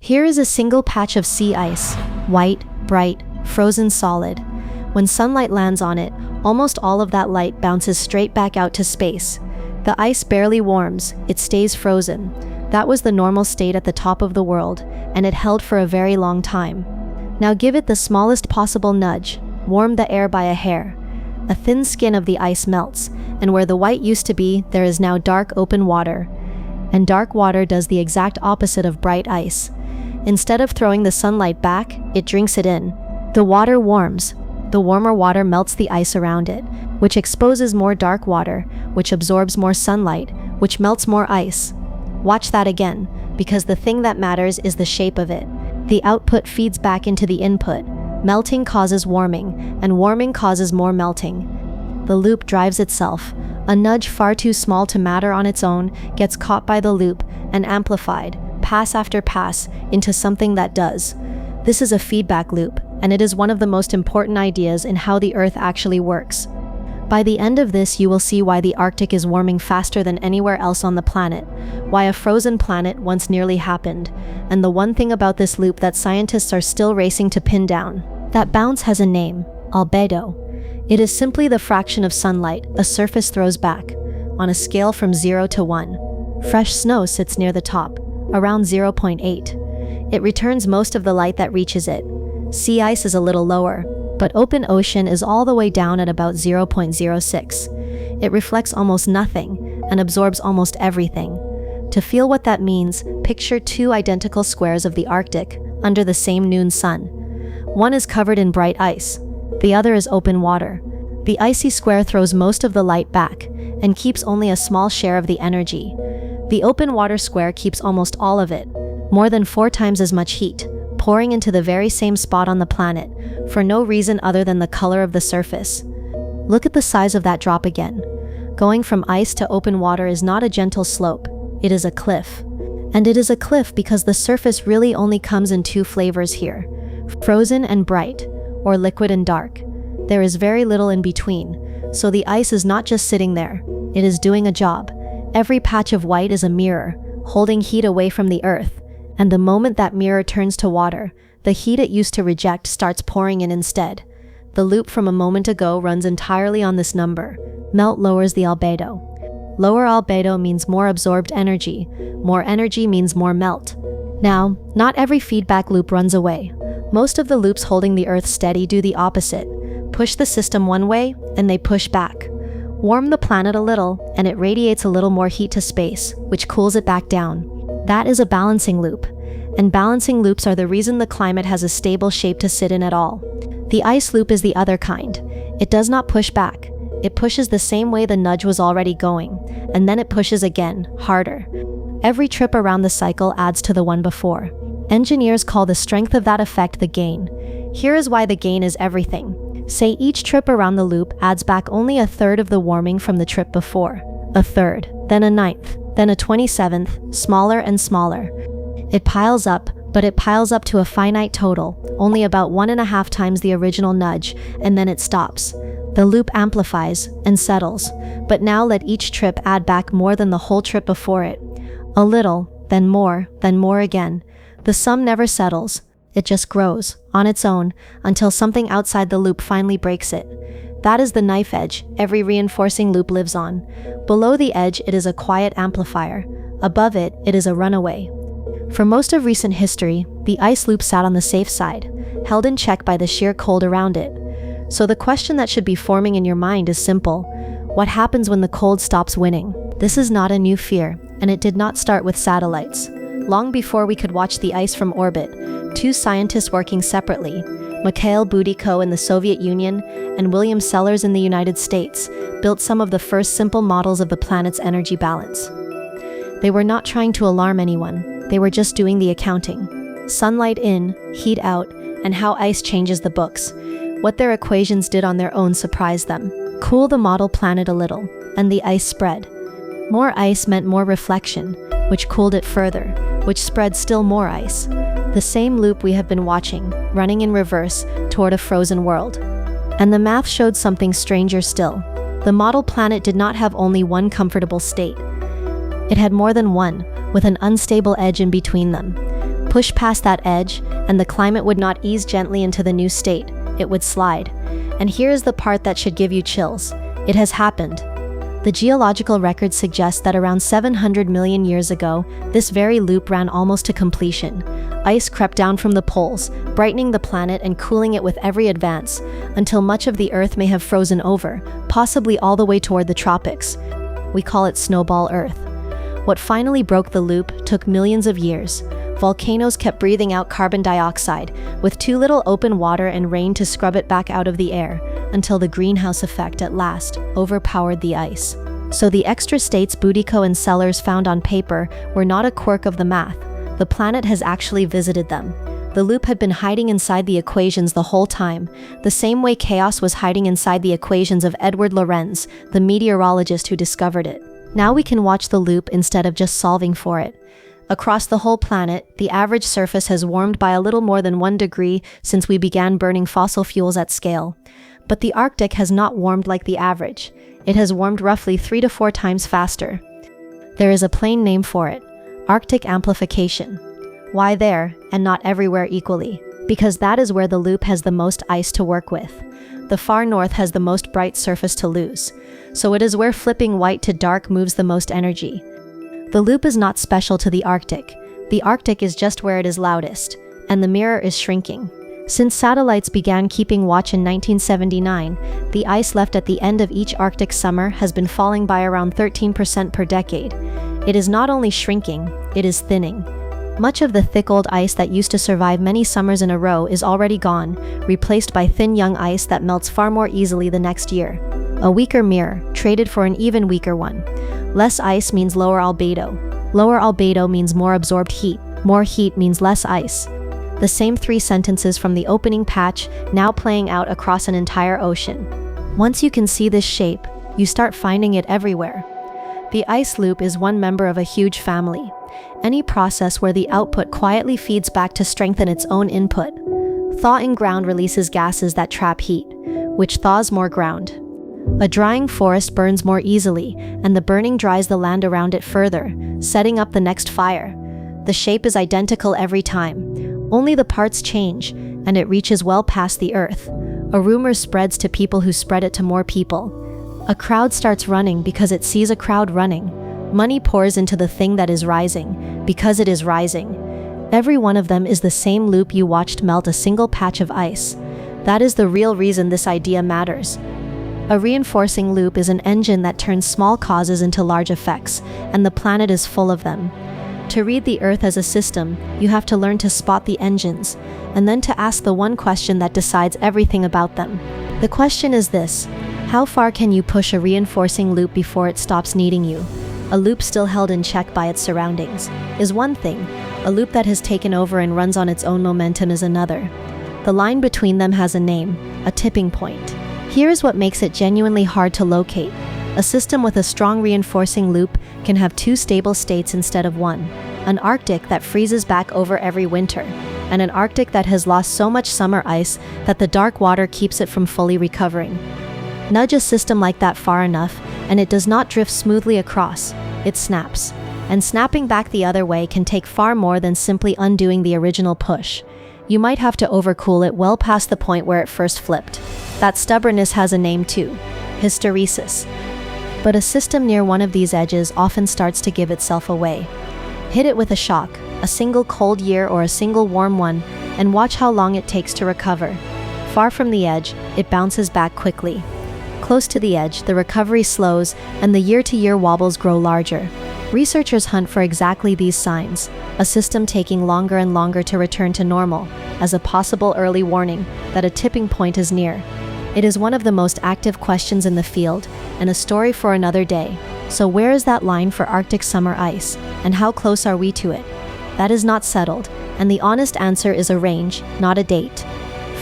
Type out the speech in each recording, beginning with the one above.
Here is a single patch of sea ice, white, bright, frozen solid. When sunlight lands on it, almost all of that light bounces straight back out to space. The ice barely warms, it stays frozen. That was the normal state at the top of the world, and it held for a very long time. Now give it the smallest possible nudge, warm the air by a hair. A thin skin of the ice melts, and where the white used to be, there is now dark open water. And dark water does the exact opposite of bright ice. Instead of throwing the sunlight back, it drinks it in. The water warms. The warmer water melts the ice around it, which exposes more dark water, which absorbs more sunlight, which melts more ice. Watch that again, because the thing that matters is the shape of it. The output feeds back into the input. Melting causes warming, and warming causes more melting. The loop drives itself. A nudge far too small to matter on its own gets caught by the loop and amplified, pass after pass, into something that does. This is a feedback loop, and it is one of the most important ideas in how the Earth actually works. By the end of this, you will see why the Arctic is warming faster than anywhere else on the planet, why a frozen planet once nearly happened, and the one thing about this loop that scientists are still racing to pin down. That bounce has a name, albedo. It is simply the fraction of sunlight a surface throws back, on a scale from 0 to 1. Fresh snow sits near the top, around 0.8. It returns most of the light that reaches it. Sea ice is a little lower, but open ocean is all the way down at about 0.06. It reflects almost nothing and absorbs almost everything. To feel what that means, picture two identical squares of the Arctic under the same noon sun. One is covered in bright ice. The other is open water. The icy square throws most of the light back and keeps only a small share of the energy. The open water square keeps almost all of it, more than 4 times as much heat, pouring into the very same spot on the planet, for no reason other than the color of the surface. Look at the size of that drop again. Going from ice to open water is not a gentle slope, it is a cliff. And it is a cliff because the surface really only comes in 2 flavors here: frozen and bright, or liquid and dark. There is very little in between, so the ice is not just sitting there, it is doing a job. Every patch of white is a mirror, holding heat away from the Earth, and the moment that mirror turns to water, the heat it used to reject starts pouring in instead. The loop from a moment ago runs entirely on this number. Melt lowers the albedo. Lower albedo means more absorbed energy. More energy means more melt. Now, not every feedback loop runs away. Most of the loops holding the Earth steady do the opposite. Push the system one way, and they push back. Warm the planet a little, and it radiates a little more heat to space, which cools it back down. That is a balancing loop. And balancing loops are the reason the climate has a stable shape to sit in at all. The ice loop is the other kind. It does not push back. It pushes the same way the nudge was already going, and then it pushes again, harder. Every trip around the cycle adds to the one before. Engineers call the strength of that effect the gain. Here is why the gain is everything. Say each trip around the loop adds back only 1/3 of the warming from the trip before. 1/3, then 1/9, then 1/27, smaller and smaller. It piles up, but it piles up to a finite total, only about 1.5 times the original nudge, and then it stops. The loop amplifies and settles, but now let each trip add back more than the whole trip before it. A little, then more again. The sum never settles. It just grows, on its own, until something outside the loop finally breaks it. That is the knife edge every reinforcing loop lives on. Below the edge, it is a quiet amplifier. Above it, it is a runaway. For most of recent history, the ice loop sat on the safe side, held in check by the sheer cold around it. So the question that should be forming in your mind is simple. What happens when the cold stops winning? This is not a new fear, and it did not start with satellites. Long before we could watch the ice from orbit, 2 scientists working separately, Mikhail Budiko in the Soviet Union and William Sellers in the United States, built some of the first simple models of the planet's energy balance. They were not trying to alarm anyone, they were just doing the accounting. Sunlight in, heat out, and how ice changes the books. What their equations did on their own surprised them. Cool the model planet a little, and the ice spread. More ice meant more reflection, which cooled it further, which spread still more ice. The same loop we have been watching, running in reverse toward a frozen world. And the math showed something stranger still. The model planet did not have only one comfortable state. It had more than one, with an unstable edge in between them. Push past that edge, and the climate would not ease gently into the new state. It would slide. And here is the part that should give you chills. It has happened. The geological record suggests that around 700 million years ago, this very loop ran almost to completion. Ice crept down from the poles, brightening the planet and cooling it with every advance, until much of the Earth may have frozen over, possibly all the way toward the tropics. We call it Snowball Earth. What finally broke the loop took millions of years. Volcanoes kept breathing out carbon dioxide, with too little open water and rain to scrub it back out of the air, until the greenhouse effect at last overpowered the ice. So the extra states Boudico and Sellers found on paper were not a quirk of the math. The planet has actually visited them. The loop had been hiding inside the equations the whole time, the same way chaos was hiding inside the equations of Edward Lorenz, the meteorologist who discovered it. Now we can watch the loop instead of just solving for it. Across the whole planet, the average surface has warmed by a little more than 1 degree since we began burning fossil fuels at scale. But the Arctic has not warmed like the average. It has warmed roughly 3 to 4 times faster. There is a plain name for it: Arctic amplification. Why there, and not everywhere equally? Because that is where the loop has the most ice to work with. The far north has the most bright surface to lose. So it is where flipping white to dark moves the most energy. The loop is not special to the Arctic. The Arctic is just where it is loudest, and the mirror is shrinking. Since satellites began keeping watch in 1979, the ice left at the end of each Arctic summer has been falling by around 13% per decade. It is not only shrinking, it is thinning. Much of the thick old ice that used to survive many summers in a row is already gone, replaced by thin young ice that melts far more easily the next year. A weaker mirror, traded for an even weaker one. Less ice means lower albedo. Lower albedo means more absorbed heat. More heat means less ice. The same 3 sentences from the opening patch, now playing out across an entire ocean. Once you can see this shape, you start finding it everywhere. The ice loop is one member of a huge family. Any process where the output quietly feeds back to strengthen its own input. Thawing ground releases gases that trap heat, which thaws more ground. A drying forest burns more easily, and the burning dries the land around it further, setting up the next fire. The shape is identical every time. Only the parts change, and it reaches well past the earth. A rumor spreads to people who spread it to more people. A crowd starts running because it sees a crowd running. Money pours into the thing that is rising, because it is rising. Every one of them is the same loop you watched melt a single patch of ice. That is the real reason this idea matters. A reinforcing loop is an engine that turns small causes into large effects, and the planet is full of them. To read the Earth as a system, you have to learn to spot the engines, and then to ask the one question that decides everything about them. The question is this: how far can you push a reinforcing loop before it stops needing you? A loop still held in check by its surroundings is one thing. A loop that has taken over and runs on its own momentum is another. The line between them has a name: a tipping point. Here is what makes it genuinely hard to locate. A system with a strong reinforcing loop can have 2 stable states instead of 1. An Arctic that freezes back over every winter, and an Arctic that has lost so much summer ice that the dark water keeps it from fully recovering. Nudge a system like that far enough, and it does not drift smoothly across. It snaps. And snapping back the other way can take far more than simply undoing the original push. You might have to overcool it well past the point where it first flipped. That stubbornness has a name too: hysteresis. But a system near one of these edges often starts to give itself away. Hit it with a shock, a single cold year or a single warm one, and watch how long it takes to recover. Far from the edge, it bounces back quickly. Close to the edge, the recovery slows, and the year-to-year wobbles grow larger. Researchers hunt for exactly these signs, a system taking longer and longer to return to normal, as a possible early warning that a tipping point is near. It is one of the most active questions in the field, and a story for another day. So where is that line for Arctic summer ice, and how close are we to it? That is not settled, and the honest answer is a range, not a date.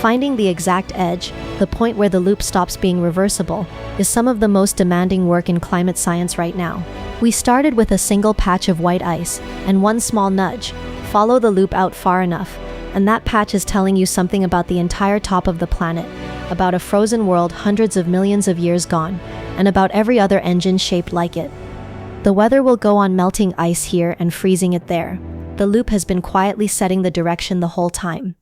Finding the exact edge, the point where the loop stops being reversible, is some of the most demanding work in climate science right now. We started with a single patch of white ice, and one small nudge. Follow the loop out far enough, and that patch is telling you something about the entire top of the planet, about a frozen world hundreds of millions of years gone, and about every other engine shaped like it. The weather will go on melting ice here and freezing it there. The loop has been quietly setting the direction the whole time.